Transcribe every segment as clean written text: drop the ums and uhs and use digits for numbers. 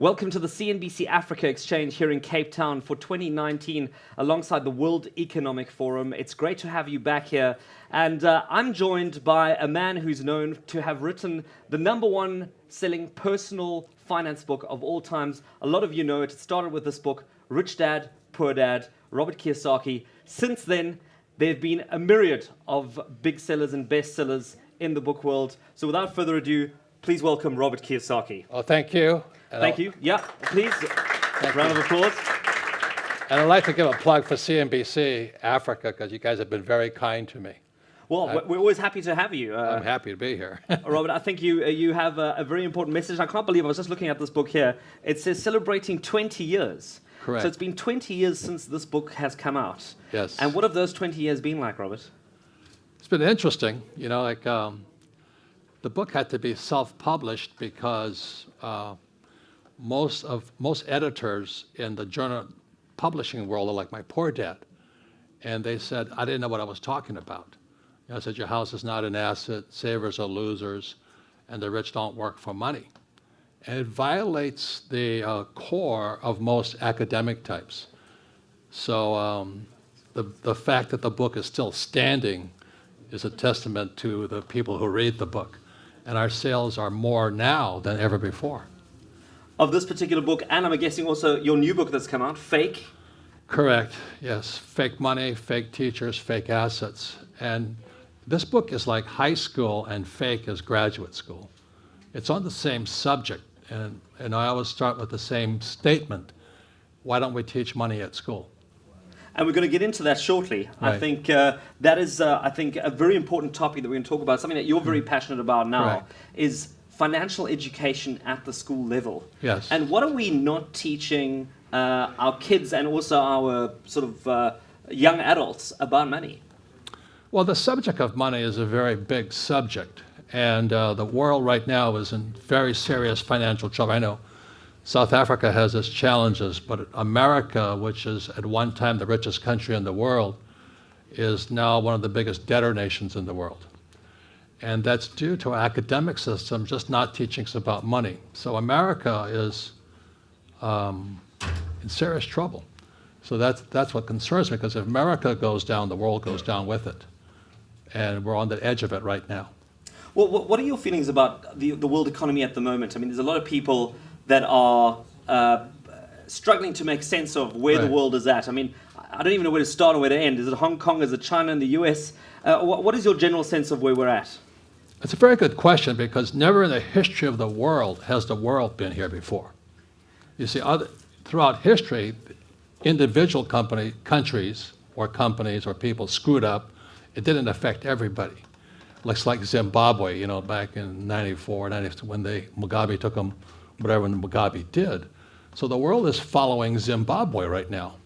Welcome to the CNBC Africa Exchange here in Cape Town for 2019 alongside the World Economic Forum. It's great to have you back here. And I'm joined by a man who's known to have written the #1 selling personal finance book of all times. A lot of you know it. It started with this book, Rich Dad, Poor Dad, Robert Kiyosaki. Since then, there have been a myriad of big sellers and bestsellers in the book world. So without further ado, please welcome Robert Kiyosaki. Oh, thank you. Thank you. Yeah, please. Round of applause. And I'd like to give a plug for CNBC Africa because you guys have been very kind to me. Well, we're always happy to have you. I'm happy to be here. Robert, I think you have a very important message. I can't believe I was just looking at this book here. It says celebrating 20 years. Correct. So it's been 20 years since this book has come out. Yes. And what have those 20 years been like, Robert? It's been interesting. You know, like the book had to be self-published because most editors in the journal publishing world are like my poor dad. And they said, I didn't know what I was talking about. You know, I said, your house is not an asset, savers are losers, and the rich don't work for money. And it violates the core of most academic types. So the fact that the book is still standing is a testament to the people who read the book. And our sales are more now than ever before. Of this particular book, and I'm guessing also your new book that's come out, Fake. Correct, yes. Fake money, fake teachers, fake assets. And this book is like high school and fake is graduate school. It's on the same subject. And I always start with the same statement. Why don't we teach money at school? And we're going to get into that shortly. Right. I think that is, a very important topic that we're going to talk about. Something that you're very passionate about now Correct. is financial education at the school level. Yes. And what are we not teaching our kids and also our sort of young adults about money? Well, the subject of money is a very big subject. And the world right now is in very serious financial trouble. I know South Africa has its challenges, but America, which is at one time the richest country in the world, is now one of the biggest debtor nations in the world. And that's due to our academic system just not teaching us about money. So America is in serious trouble. So that's what concerns me, because if America goes down, the world goes down with it. And we're on the edge of it right now. Well, what are your feelings about the world economy at the moment? I mean, there's a lot of people that are struggling to make sense of where the world is at. I mean, I don't even know where to start or where to end. Is it Hong Kong? Is it China and the US? What is your general sense of where we're at? It's a very good question, because never in the history of the world has the world been here before. You see, throughout history, individual countries or companies or people screwed up. It didn't affect everybody. Looks like Zimbabwe, you know, back in 94, 92, when Mugabe took them, whatever Mugabe did. So the world is following Zimbabwe right now.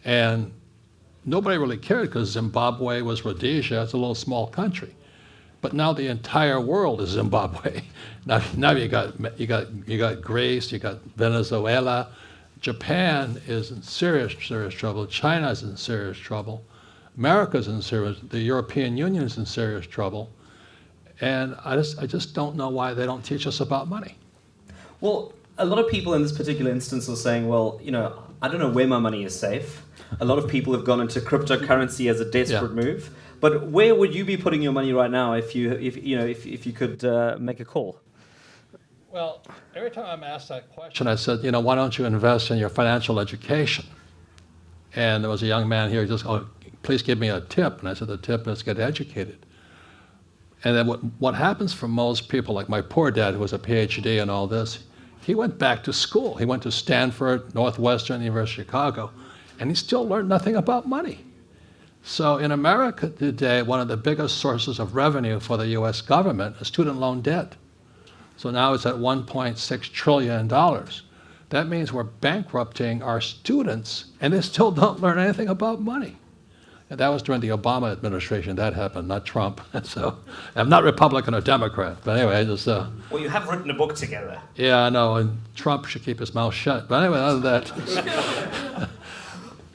And nobody really cared because Zimbabwe was Rhodesia. It's a little small country. But now the entire world is Zimbabwe. Now you got Greece, you got Venezuela. Japan is in serious trouble. China is in serious trouble. America's in serious. The European Union is in serious trouble. And I just don't know why they don't teach us about money. Well, a lot of people in this particular instance are saying, well, you know, I don't know where my money is safe. A lot of people have gone into cryptocurrency as a desperate move. But where would you be putting your money right now if you could make a call? Well, every time I'm asked that question, I said, you know, why don't you invest in your financial education? And there was a young man here, he just, oh, please give me a tip. And I said, the tip is get educated. And then what happens for most people, like my poor dad, who was a PhD and all this, he went back to school. He went to Stanford, Northwestern, University of Chicago, and he still learned nothing about money. So in America today, one of the biggest sources of revenue for the US government is student loan debt. So now it's at $1.6 trillion. That means we're bankrupting our students, and they still don't learn anything about money. And that was during the Obama administration that happened, not Trump. So I'm not Republican or Democrat, but anyway, just... Well, you have written a book together. Yeah, I know, and Trump should keep his mouth shut. But anyway, other than that...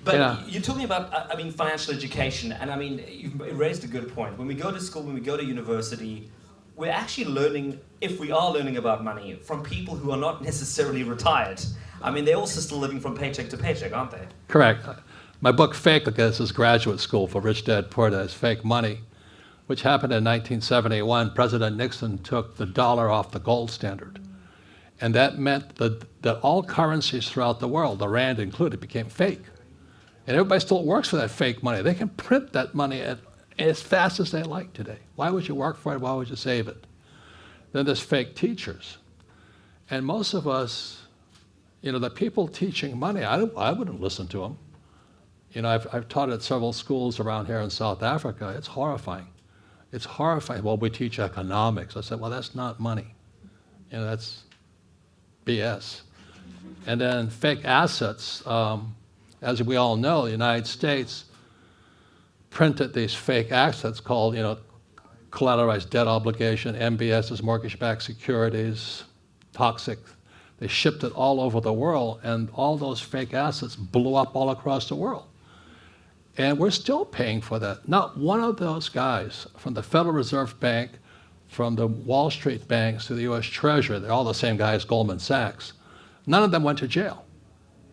But you're talking about, I mean, financial education, and I mean, you've raised a good point. When we go to school, when we go to university, we're actually learning, if we are learning about money, from people who are not necessarily retired. I mean, they're also still living from paycheck to paycheck, aren't they? Correct. My book, Fake, this is graduate school for Rich Dad Poor Dad, is Fake Money, which happened in 1971. President Nixon took the dollar off the gold standard. And that meant that all currencies throughout the world, the rand included, became fake. And everybody still works for that fake money. They can print that money as fast as they like today. Why would you work for it? Why would you save it? Then there's fake teachers. And most of us, the people teaching money, I wouldn't listen to them. I've taught at several schools around here in South Africa. It's horrifying. It's horrifying. Well, we teach economics. I said, well, that's not money. That's BS. And then fake assets. As we all know, the United States printed these fake assets called, collateralized debt obligation, MBSs, mortgage-backed securities, toxic. They shipped it all over the world, and all those fake assets blew up all across the world. And we're still paying for that. Not one of those guys, from the Federal Reserve Bank, from the Wall Street banks to the US Treasury, they're all the same guys, Goldman Sachs, none of them went to jail.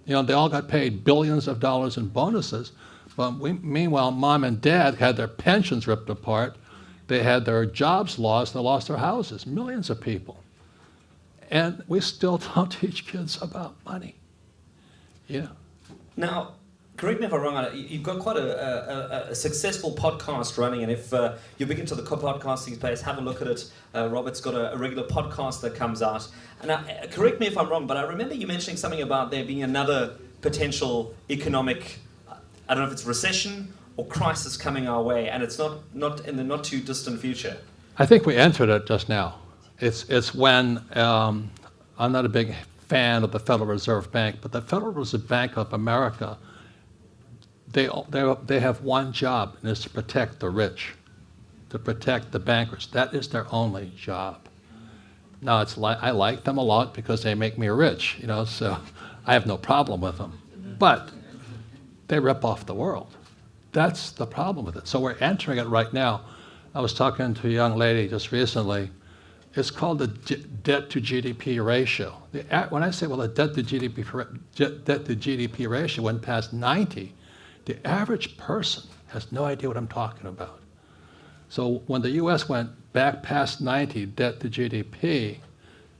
They all got paid billions of dollars in bonuses, but meanwhile, mom and dad had their pensions ripped apart, they had their jobs lost, they lost their houses, millions of people. And we still don't teach kids about money. Now, correct me if I'm wrong, you've got quite a successful podcast running, and if you begin to the podcasting space, have a look at it. Robert's got a regular podcast that comes out. And correct me if I'm wrong, but I remember you mentioning something about there being another potential economic, I don't know if it's recession or crisis coming our way, and it's not in the not too distant future. I think we entered it just now. It's when, I'm not a big fan of the Federal Reserve Bank, but the Federal Reserve Bank of America, they have one job, and it's to protect the rich, to protect the bankers. That is their only job. Now, I like them a lot because they make me rich, so I have no problem with them. But they rip off the world. That's the problem with it. So we're entering it right now. I was talking to a young lady just recently. It's called the debt to GDP ratio. When I say, well, the debt to GDP ratio went past 90, the average person has no idea what I'm talking about. So when the US went back past 90 debt to GDP,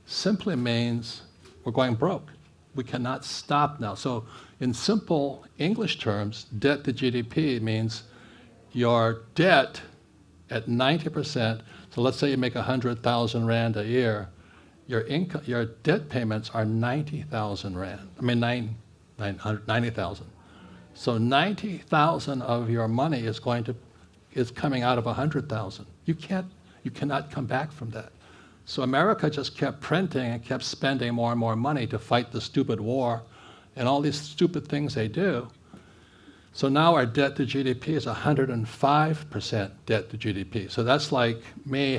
simply means we're going broke. We cannot stop now. So in simple English terms, debt to GDP means your debt at 90%, so let's say you make 100,000 Rand a year, your debt payments are 90,000 Rand. I mean, 90,000. So 90,000 of your money is coming out of 100,000. You cannot come back from that. So America just kept printing and kept spending more and more money to fight the stupid war and all these stupid things they do. So now our debt to GDP is 105% debt to GDP. So that's like me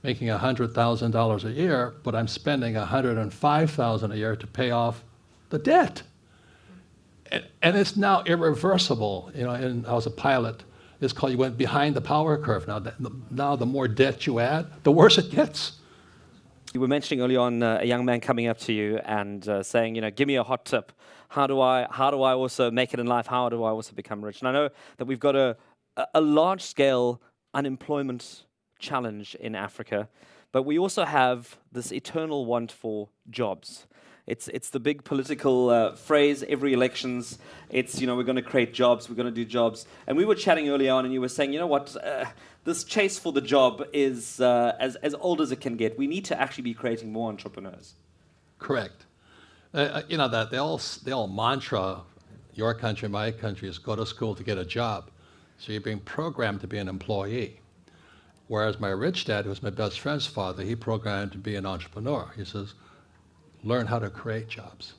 making $100,000 a year, but I'm spending $105,000 a year to pay off the debt. And it's now irreversible. And I was a pilot. It's called, you went behind the power curve. Now the more debt you add, the worse it gets. You were mentioning early on a young man coming up to you and saying, give me a hot tip. How do I also make it in life? How do I also become rich? And I know that we've got a large-scale unemployment challenge in Africa, but we also have this eternal want for jobs. It's the big political phrase every elections. It's, we're going to create jobs, we're going to do jobs. And we were chatting early on, and you were saying, this chase for the job is as old as it can get. We need to actually be creating more entrepreneurs. Correct. That the old mantra, your country, my country, is go to school to get a job. So you're being programmed to be an employee. Whereas my rich dad, who was my best friend's father, he programmed to be an entrepreneur. He says, learn how to create jobs.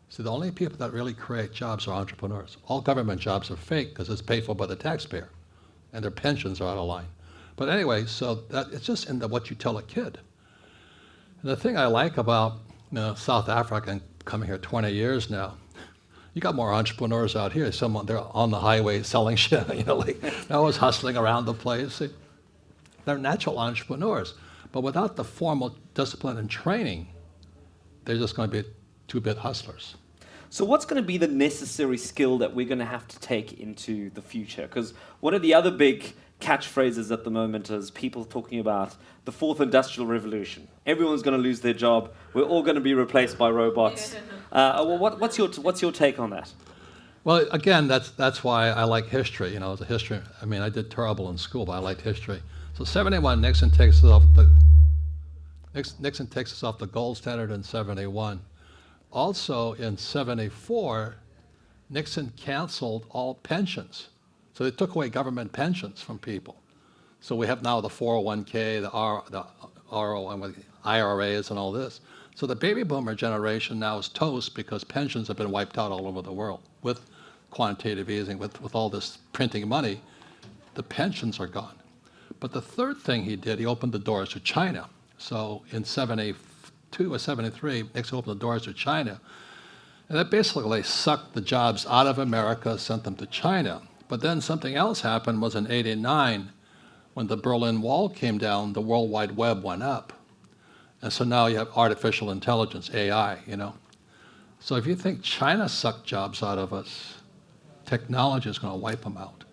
So the only people that really create jobs are entrepreneurs. All government jobs are fake because it's paid for by the taxpayer, and their pensions are out of line. But anyway, so that it's just in what you tell a kid. And the thing I like about South Africa and coming here 20 years now, you got more entrepreneurs out here. They're on the highway selling shit. They're always hustling around the place. They're natural entrepreneurs. But without the formal discipline and training, they're just going to be two-bit hustlers. So what's going to be the necessary skill that we're going to have to take into the future? Because one of the other big catchphrases at the moment is people talking about the fourth industrial revolution. Everyone's going to lose their job. We're all going to be replaced by robots. What's your take on that? Well, again, that's why I like history. As a history, I mean, I did terrible in school, but I liked history. So 71, Nixon takes us off the gold standard in 71. Also in 74, Nixon canceled all pensions. So they took away government pensions from people. So we have now the 401k, the RO, and IRAs and all this. So the baby boomer generation now is toast because pensions have been wiped out all over the world with quantitative easing, with all this printing money. The pensions are gone. But the third thing he did, he opened the doors to China. So in 72 or 73, Nixon opened the doors to China. And that basically sucked the jobs out of America, sent them to China. But then something else happened was in 89, when the Berlin Wall came down, the World Wide Web went up. And so now you have artificial intelligence, AI, So if you think China sucked jobs out of us, technology is going to wipe them out.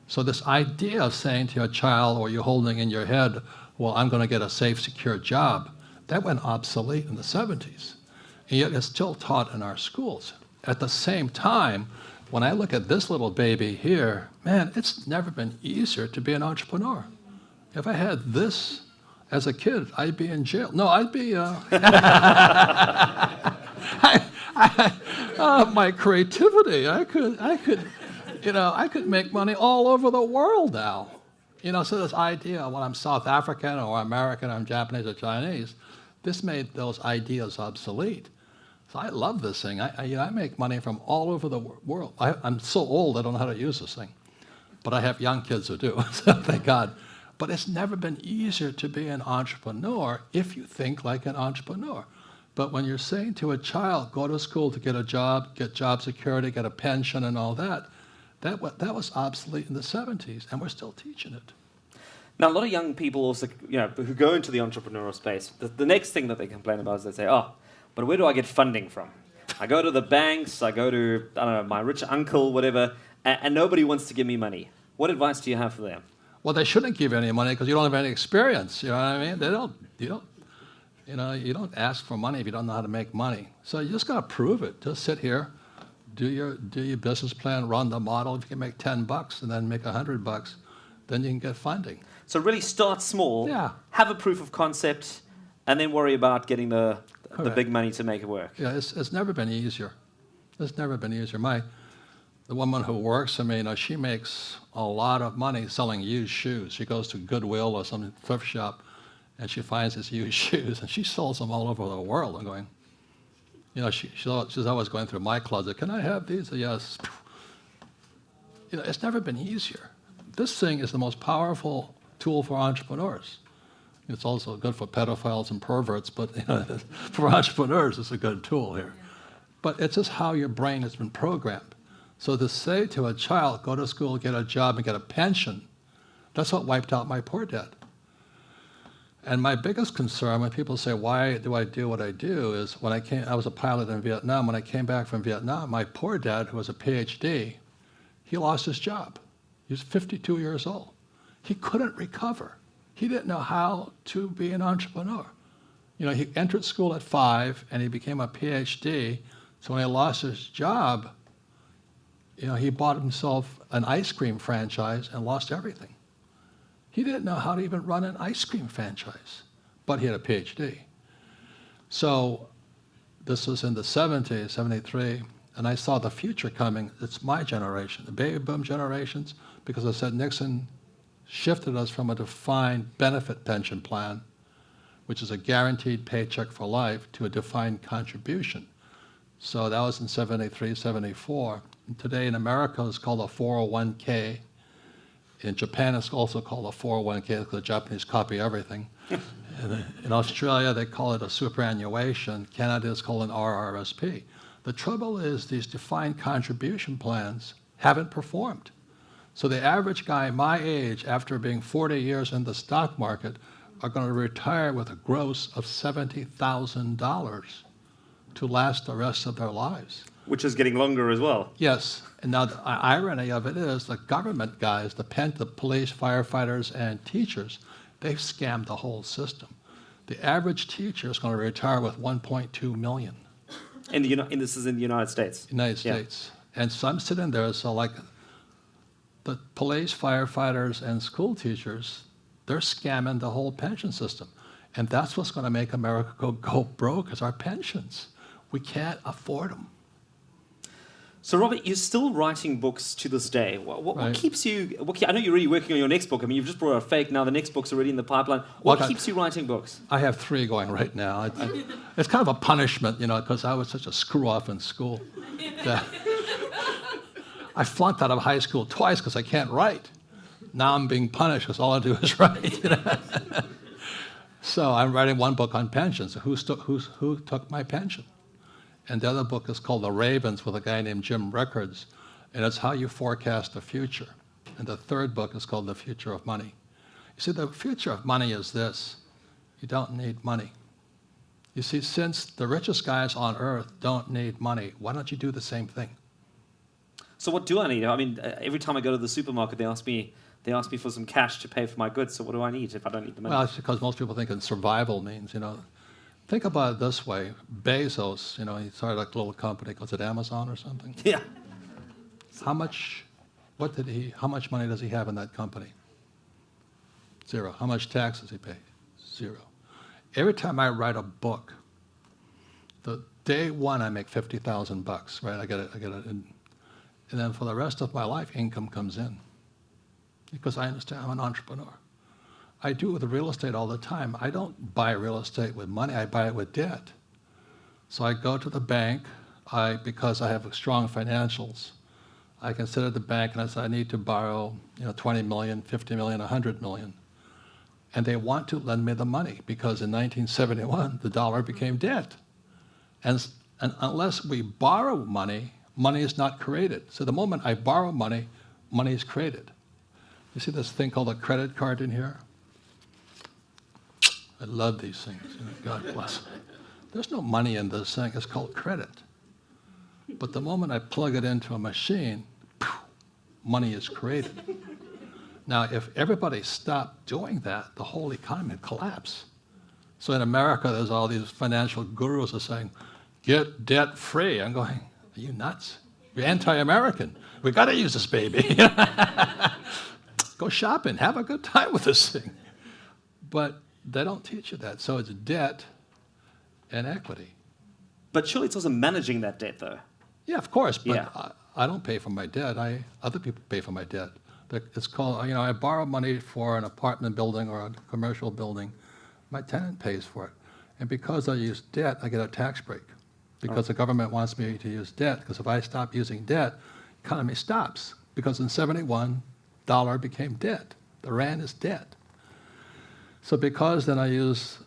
So this idea of saying to your child, or you're holding in your head, well, I'm going to get a safe, secure job, that went obsolete in the 70s. And yet it's still taught in our schools. At the same time, when I look at this little baby here, man, it's never been easier to be an entrepreneur. If I had this as a kid, I'd be in jail. No, I'd be... my creativity, I could make money all over the world now. So this idea, when I'm South African or American, I'm Japanese or Chinese, this made those ideas obsolete. So I love this thing. I make money from all over the world. I'm so old, I don't know how to use this thing. But I have young kids who do, so thank God. But it's never been easier to be an entrepreneur if you think like an entrepreneur. But when you're saying to a child, go to school to get a job, get job security, get a pension and all that, that was obsolete in the 70s, and we're still teaching it. Now, a lot of young people also, who go into the entrepreneurial space, the next thing that they complain about is they say, oh, but where do I get funding from? I go to the banks, I go to, I don't know, my rich uncle, whatever, and nobody wants to give me money. What advice do you have for them? Well, they shouldn't give you any money because you don't have any experience. You know what I mean? You don't ask for money if you don't know how to make money. So you just got to prove it. Just sit here, do your business plan, run the model. If you can make $10 and then make $100, then you can get funding. So really start small, have a proof of concept, and then worry about getting the big money to make it work. Yeah, it's never been easier. It's never been easier. The woman who works for me, she makes a lot of money selling used shoes. She goes to Goodwill or some thrift shop, and she finds these used shoes, and she sells them all over the world. I'm going, she's always going through my closet. Can I have these? Yes. It's never been easier. This thing is the most powerful tool for entrepreneurs. It's also good for pedophiles and perverts, but for entrepreneurs, it's a good tool here. But it's just how your brain has been programmed. So to say to a child, go to school, get a job, and get a pension, that's what wiped out my poor dad. And my biggest concern when people say, why do I do what I do, is when I was a pilot in Vietnam. When I came back from Vietnam, my poor dad, who was a PhD, he lost his job. He was 52 years old. He couldn't recover. He didn't know how to be an entrepreneur. He entered school at 5, and he became a PhD. So when he lost his job, he bought himself an ice cream franchise and lost everything. He didn't know how to even run an ice cream franchise, but he had a PhD. So this was in the 70s, 73, and I saw the future coming. It's my generation, the baby boom generations, because I said Nixon shifted us from a defined benefit pension plan, which is a guaranteed paycheck for life, to a defined contribution. So that was in 73, 74. And today in America, it's called a 401k. In Japan, it's also called a 401k because the Japanese copy everything. In Australia, they call it a superannuation. Canada is called an RRSP. The trouble is these defined contribution plans haven't performed. So the average guy my age, after being 40 years in the stock market, are going to retire with a gross of $70,000 to last the rest of their lives. Which is getting longer as well. Yes. And now the irony of it is the government guys, the police, firefighters, and teachers, they've scammed the whole system. The average teacher is going to retire with $1.2 million. And this is in the United States? United States. And so I'm sitting there, so like the police, firefighters, and school teachers, they're scamming the whole pension system. And that's what's going to make America go broke, is our pensions. We can't afford them. So, Robert, you're still writing books to this day. What Right. keeps you... I know you're really working on your next book. I mean, you've just brought out Fake. Now the next book's already in the pipeline. What keeps you writing books? I have 3 going right now. It's kind of a punishment, because I was such a screw-off in school. That I flunked out of high school twice because I can't write. Now I'm being punished because all I do is write. So I'm writing one book on pensions. Who took my pension? And the other book is called The Ravens with a guy named Jim Rickards, and it's how you forecast the future. And the third book is called The Future of Money. You see, the future of money is this. You don't need money. You see, since the richest guys on earth don't need money, why don't you do the same thing? So what do I need? I mean, every time I go to the supermarket, they ask me for some cash to pay for my goods. So what do I need if I don't need the money? Well, it's because most people think in survival means, Think about it this way. Bezos, he started like a little company. Was it Amazon or something? Yeah. How much money does he have in that company? 0. How much tax does he pay? 0. Every time I write a book, the day one I make $50,000, right? I get it, and then for the rest of my life, income comes in. Because I understand I'm an entrepreneur. I do it with real estate all the time. I don't buy real estate with money, I buy it with debt. So I go to the bank, because I have strong financials, I can sit at the bank and I say, I need to borrow 20 million, 50 million, 100 million. And they want to lend me the money because in 1971, the dollar became debt. And unless we borrow money, money is not created. So the moment I borrow money, money is created. You see this thing called a credit card in here? I love these things. God bless. There's no money in this thing. It's called credit. But the moment I plug it into a machine, money is created. Now, if everybody stopped doing that, the whole economy would collapse. So in America, there's all these financial gurus that are saying, get debt free. I'm going, are you nuts? You're anti-American. We got to use this baby. Go shopping. Have a good time with this thing. But they don't teach you that. So it's debt and equity. But surely it's also managing that debt, though. Yeah, of course. But I don't pay for my debt. Other people pay for my debt. It's called, I borrow money for an apartment building or a commercial building. My tenant pays for it. And because I use debt, I get a tax break. Because the government wants me to use debt. Because if I stop using debt, the economy stops. Because in 71, dollar became debt. The rand is debt. So because then I use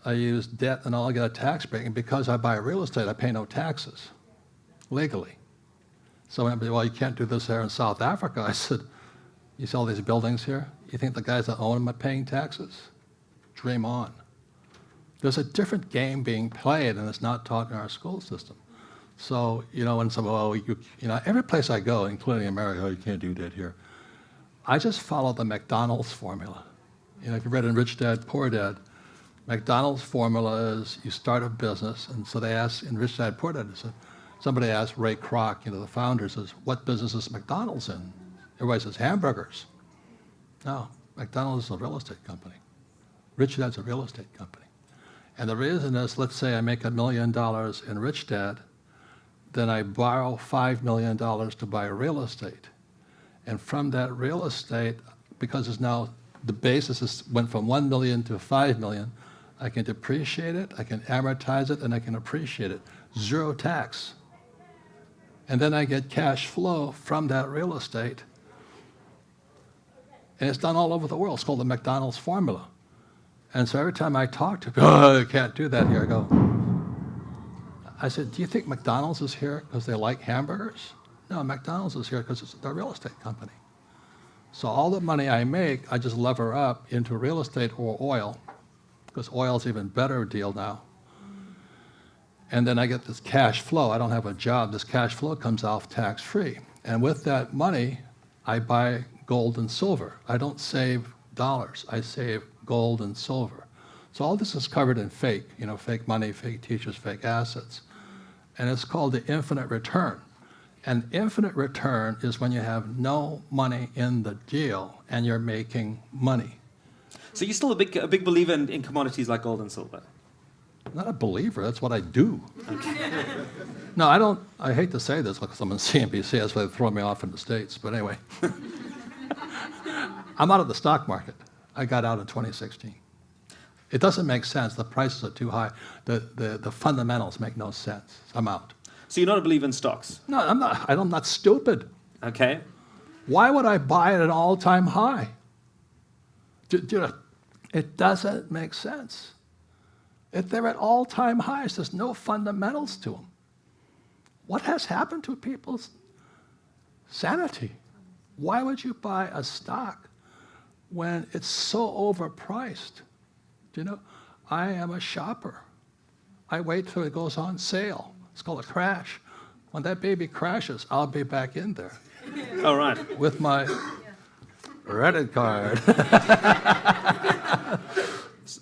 debt and I'll get a tax break. And because I buy real estate, I pay no taxes legally. So when well, you can't do this here in South Africa. I said, you see all these buildings here? You think the guys that own them are paying taxes? Dream on. There's a different game being played, and it's not taught in our school system. So, when someone, every place I go, including America, you can't do that here. I just follow the McDonald's formula. If you read in Rich Dad, Poor Dad, McDonald's formula is you start a business, and so they asked in Rich Dad, Poor Dad, somebody asked Ray Kroc, the founder, says, what business is McDonald's in? Everybody says hamburgers. No, McDonald's is a real estate company. Rich Dad's a real estate company. And the reason is, let's say I make $1 million in Rich Dad, then I borrow $5 million to buy real estate. And from that real estate, because it's now the basis went from 1 million to 5 million, I can depreciate it, I can amortize it, and I can appreciate it. 0 tax. And then I get cash flow from that real estate. And it's done all over the world. It's called the McDonald's formula. And so every time I talk to people, I can't do that here. I said, do you think McDonald's is here because they like hamburgers? No, McDonald's is here because it's a real estate company. So all the money I make, I just lever up into real estate or oil, because oil's even better deal now. And then I get this cash flow. I don't have a job. This cash flow comes off tax-free. And with that money, I buy gold and silver. I don't save dollars. I save gold and silver. So all this is covered in fake, fake money, fake teachers, fake assets. And it's called the infinite return. And infinite return is when you have no money in the deal and you're making money. So you're still a big believer in commodities like gold and silver? I'm not a believer, that's what I do. Okay. No, I don't, I hate to say this because I'm on CNBC, that's why they throw me off in the States, but anyway. I'm out of the stock market. I got out in 2016. It doesn't make sense, the prices are too high. The fundamentals make no sense, I'm out. So you're not a believer in stocks? No, I'm not stupid. Okay. Why would I buy at an all-time high? It doesn't make sense. If they're at all-time highs, there's no fundamentals to them. What has happened to people's sanity? Why would you buy a stock when it's so overpriced? I am a shopper. I wait till it goes on sale. It's called a crash. When that baby crashes, I'll be back in there. All right. With my credit card.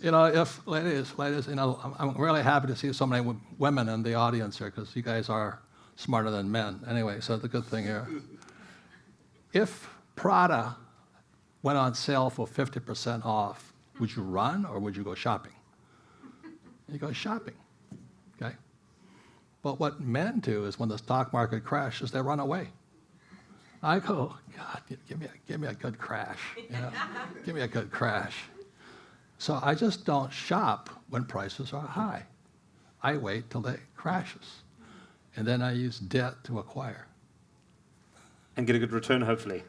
If ladies, I'm really happy to see so many women in the audience here because you guys are smarter than men. Anyway, so the good thing here. If Prada went on sale for 50% off, would you run or would you go shopping? You go shopping, okay? But what men do is when the stock market crashes, they run away. I go, God, give me a good crash. Give me a good crash. So I just don't shop when prices are high. I wait till it crashes. And then I use debt to acquire. And get a good return, hopefully.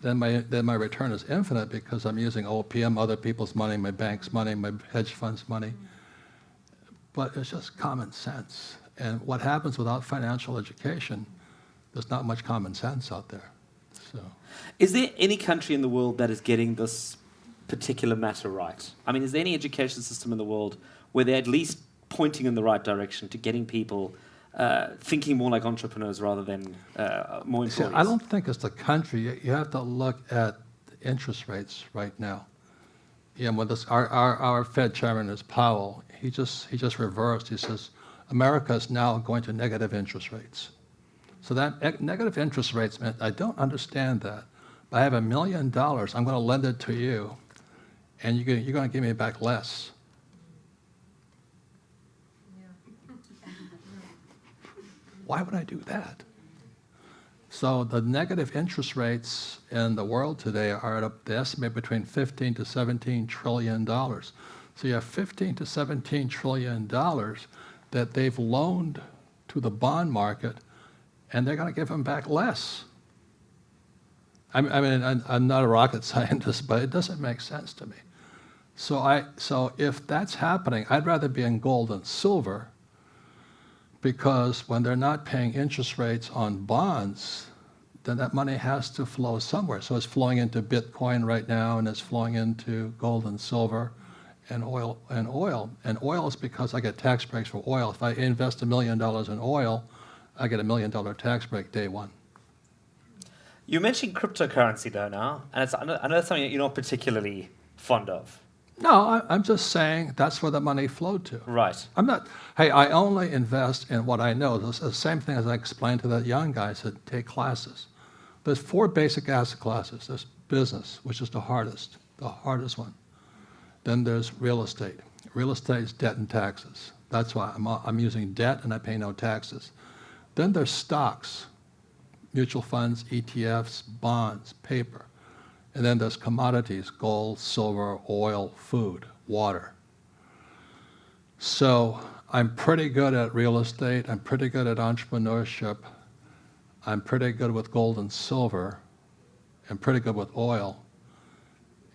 Then my return is infinite because I'm using OPM, other people's money, my bank's money, my hedge fund's money. But it's just common sense. And what happens without financial education, there's not much common sense out there. So, is there any country in the world that is getting this particular matter right? I mean, is there any education system in the world where they're at least pointing in the right direction to getting people thinking more like entrepreneurs rather than more employees? See, I don't think it's the country. You have to look at the interest rates right now. When our Fed chairman is Powell, he just reversed. He says, America is now going to negative interest rates. So that negative interest rates, man, I don't understand that. But I have $1 million, I'm going to lend it to you, and you're going to give me back less. Why would I do that? So the negative interest rates in the world today are at they estimate between $15 to $17 trillion. So you have $15 to $17 trillion that they've loaned to the bond market, and they're going to give them back less. I mean, I'm not a rocket scientist, but it doesn't make sense to me. So if that's happening, I'd rather be in gold and silver, because when they're not paying interest rates on bonds, then that money has to flow somewhere. So it's flowing into Bitcoin right now, and it's flowing into gold and silver and oil. And oil is because I get tax breaks for oil. If I invest $1 million in oil, I get $1 million tax break day one. You mentioned cryptocurrency though now, and I know that's something that you're not particularly fond of. No, I'm just saying that's where the money flowed to. Right. I only invest in what I know. It's the same thing as I explained to that young guy that take classes. There's 4 basic asset classes. There's business, which is the hardest one. Then there's real estate. Real estate is debt and taxes. That's why I'm using debt and I pay no taxes. Then there's stocks, mutual funds, ETFs, bonds, paper. And then there's commodities, gold, silver, oil, food, water. So I'm pretty good at real estate. I'm pretty good at entrepreneurship. I'm pretty good with gold and silver. I'm pretty good with oil.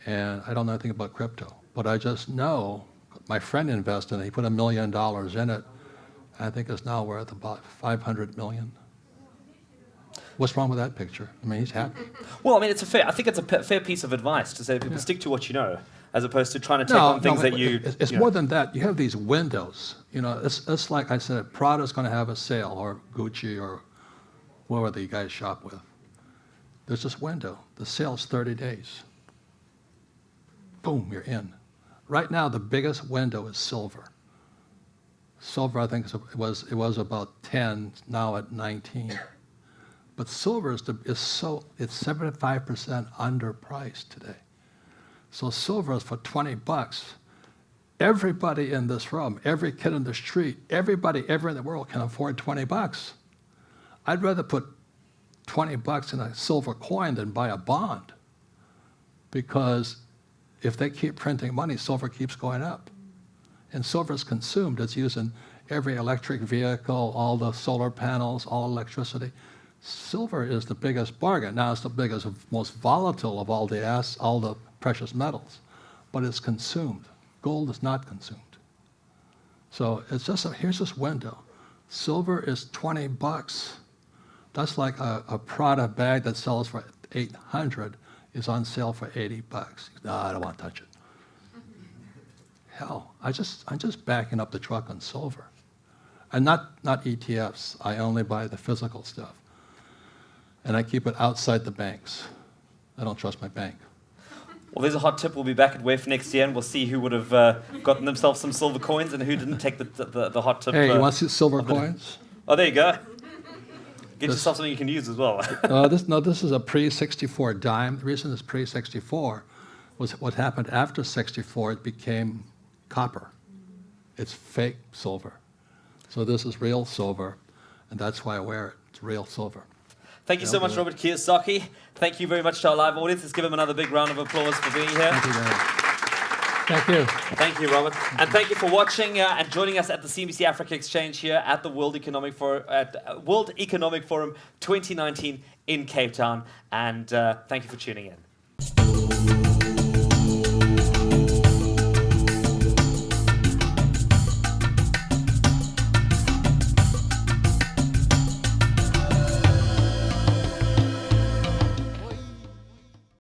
And I don't know anything about crypto. But I just know my friend invested in it. He put $1 million in it. I think it's now worth about $500 million. What's wrong with that picture? I mean, he's happy. Well, I mean, I think it's a fair piece of advice to say to people, stick to what you know, as opposed to trying to take on things that you... It's more than that. You have these windows. You know, it's like I said, Prada's going to have a sale, or Gucci, or whoever the guys shop with. There's this window. The sale's 30 days. Boom, you're in. Right now, the biggest window is silver. Silver, I think, it was about 10, now at 19. But silver it's 75% underpriced today. So silver is for $20. Everybody in this room, every kid in the street, everybody ever in the world can afford $20. I'd rather put $20 in a silver coin than buy a bond, because if they keep printing money, silver keeps going up. And silver is consumed. It's used in every electric vehicle, all the solar panels, all electricity. Silver is the biggest bargain. Now it's the biggest, most volatile of all the precious metals, but it's consumed. Gold is not consumed. So it's just here's this window. Silver is $20. That's like a Prada bag that sells for $800 is on sale for $80. No, I don't want to touch it. Hell, I'm just backing up the truck on silver. And not ETFs. I only buy the physical stuff. And I keep it outside the banks. I don't trust my bank. Well, there's a hot tip. We'll be back at WEF next year, and we'll see who would have gotten themselves some silver coins and who didn't take the hot tip. Hey, you want to see silver coins? Oh, there you go. Get yourself something you can use as well. This is a pre-64 dime. The reason it's pre-64 was what happened after 64. It became copper. It's fake silver. So this is real silver, and that's why I wear it. It's real silver. Thank you so much, Robert Kiyosaki. Thank you very much to our live audience. Let's give him another big round of applause for being here. Thank you very much. Thank you. Thank you, Robert. And thank you for watching and joining us at the CNBC Africa Exchange here at the World Economic Forum 2019 in Cape Town. And thank you for tuning in.